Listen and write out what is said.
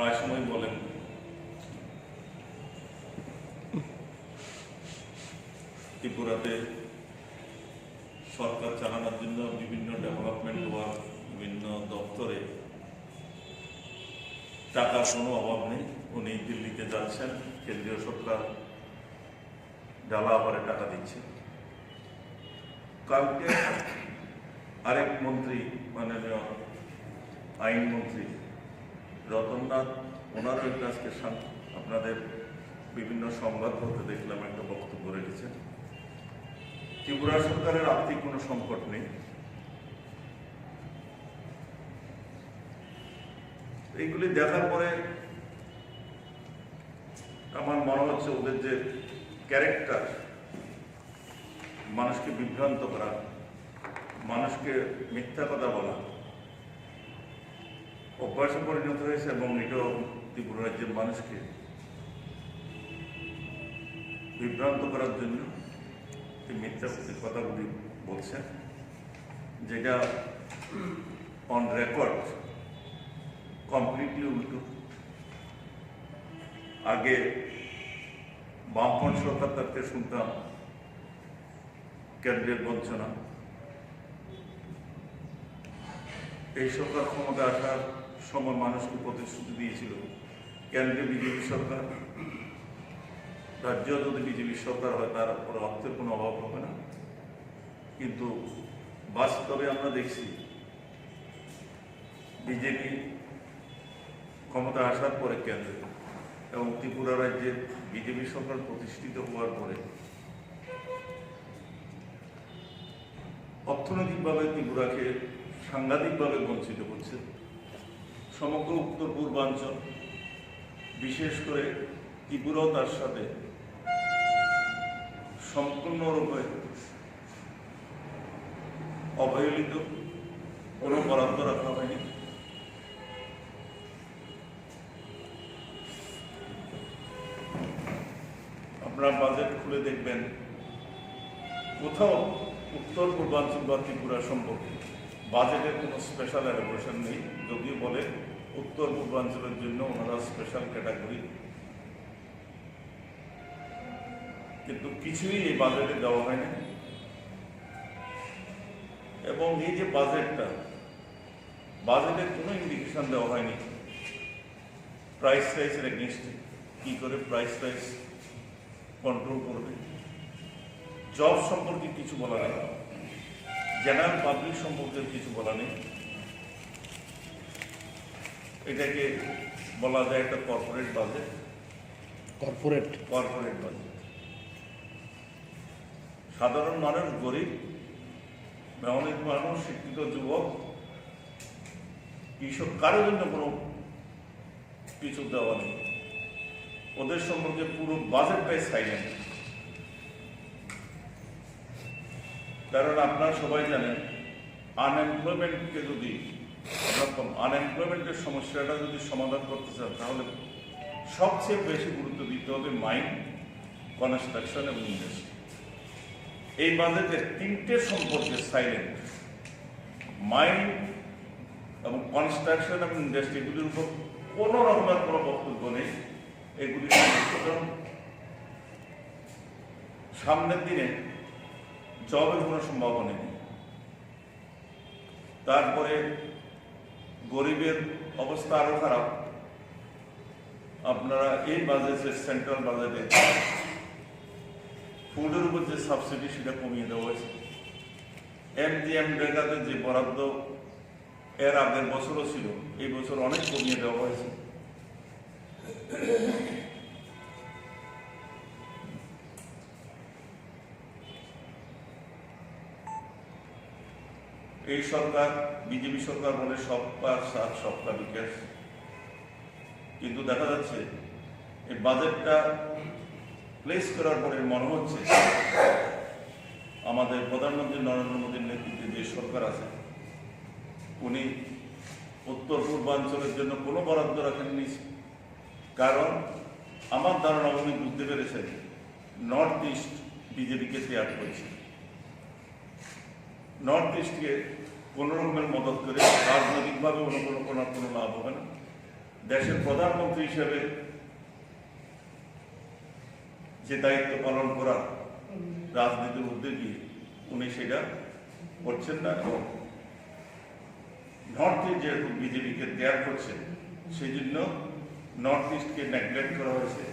প্রায় সময় বলেন ত্রিপুরাতে সরকার চালানোর জন্য বিভিন্ন ডেভেলপমেন্ট ওয়ার্ক বিভিন্ন দপ্তরে টাকার কোনো অভাব নেই। উনি দিল্লিতে যাচ্ছেন, কেন্দ্রীয় সরকার জ্বালা আবারে টাকা দিচ্ছে। কালকে আরেক মন্ত্রী মাননীয় আইনমন্ত্রী রতননাথ, ওনারও একটা আজকে আপনাদের বিভিন্ন সংবাদ বলতে দেখলাম একটা বক্তব্য রেখেছেন। ত্রিপুরা সরকারের আর্থিক কোনো সংকট নেই। এইগুলি দেখার পরে আমার মনে হচ্ছে ওদের যে ক্যারেক্টার, মানুষকে বিভ্রান্ত করা, মানুষকে মিথ্যা কথা বলা অভ্যাসে পরিণত হয়েছে, এবং এটাও ত্রিপুরা রাজ্যের মানুষকে বিভ্রান্ত করার জন্য মিথ্যা কথাগুলি বলছেন, যেটা অন রেকর্ড কমপ্লিটলি উল্টো। আগে বামপন্থী সরকার তাকে শুনতাম কেন্দ্রের বঞ্চনা, এই সরকার ক্ষমতা আসার সময় মানুষকে প্রতিশ্রুতি দিয়েছিল কেন্দ্রে বিজেপি সরকার, রাজ্য যদি বিজেপি সরকার হয় তার উপরে অর্থের কোনো অভাব হবে না। কিন্তু বাস্তবে আমরা দেখছি বিজেপি ক্ষমতা আসার পরে কেন্দ্রে এবং ত্রিপুরা রাজ্যে বিজেপি সরকার প্রতিষ্ঠিত হওয়ার পরে অর্থনৈতিকভাবে ত্রিপুরাকে সাংঘাতিকভাবে বঞ্চিত করছে। সমগ্র উত্তর পূর্বাঞ্চল, বিশেষ করে ত্রিপুরাও তার সাথে সম্পূর্ণরূপে অবহেলিত, কোনো বরাদ্দ রাখা হয়নি। আপনারা বাজেট খুলে দেখবেন কোথাও উত্তর পূর্বাঞ্চল বা ত্রিপুরা সম্পর্কে বাজেটের কোনো স্পেশাল অ্যালোকেশন নেই। যদিও বলে উত্তর পূর্বাঞ্চলের জন্য ওনারা স্পেশাল ক্যাটাগরি, কিন্তু কিছুই এই বাজেটে দেওয়া হয়নি। এবং এই যে বাজেটের কোনো ইন্ডিকেশন দেওয়া হয়নি প্রাইস রাইসের এগেনস্টে কি করে প্রাইস রাইস কন্ট্রোল করবে। জব সম্পর্কে কিছু বলা নেই, জেনারেল পাবলিক সম্পর্কে কিছু বলা নেই। এটাকে বলা যায় একটা কর্পোরেট বাজেট। সাধারণ মানুষ, গরিব, মেহনত মানুষ, শিক্ষিত যুবক, কৃষক, কারোর জন্য কোনো কিছু দেওয়া নেই। ওদের সম্পর্কে পুরো বাজেটটাই সাইলেন্ট। কারণ আপনারা সবাই জানেন আনএমপ্লয়মেন্টকে যদি আনএমপ্লয়মেন্টের সমস্যাটা যদি সমাধান করতে চান তাহলে সবচেয়ে বেশি গুরুত্ব দিতে হবে মাইন, কনস্ট্রাকশন এবং ইন্ডাস্ট্রি। এই বাজেটে তিনটে সম্পর্কে সাইলেন্ট। মাইন এবং কনস্ট্রাকশন এবং ইন্ডাস্ট্রি, এগুলির উপর কোনো রকমের কোনো বক্তব্য নেই। এগুলি সামনের দিনে জবের কোনো সম্ভাবনা নেই। তারপরে গরিবের অবস্থা আরো খারাপ। আপনারা এই বাজেটে, সেন্ট্রাল বাজেটে ফুডের উপর যে সাবসিডি সেটা কমিয়ে দেওয়া হয়েছে। MGNREGAতে যে বরাদ্দ এর আগের বছরও ছিল, এই বছর অনেক কমিয়ে দেওয়া হয়েছে। এই সরকার, বিজেপি সরকার বলে সবকা সাথ সবকা বিকাশ, কিন্তু দেখা যাচ্ছে এই বাজেটটা প্লেস করার পরে মনে হচ্ছে আমাদের প্রধানমন্ত্রী নরেন্দ্র মোদীর নেতৃত্বে যে সরকার আছে উনি উত্তর পূর্বাঞ্চলের জন্য কোনো বরাদ্দ রাখেননি। কারণ আমার ধারণা উনি বুঝতে পেরেছেন নর্থ ইস্ট বিজেপিকে ত্যাগ করেছে। নর্থ ইস্টকে কোনো রকমের মদত করে রাজনৈতিকভাবে অনুকূল করার কোনো লাভ হবে না। দেশের প্রধানমন্ত্রী হিসেবে যে দায়িত্ব পালন করা রাজনীতির উদ্যোগী উনি সেটা করছেন না, এবং নর্থ ইস্ট যেহেতু বিজেপিকে ত্যাগ করছেন সেই জন্য নর্থ ইস্টকে নেগলেক্ট করা হয়েছে।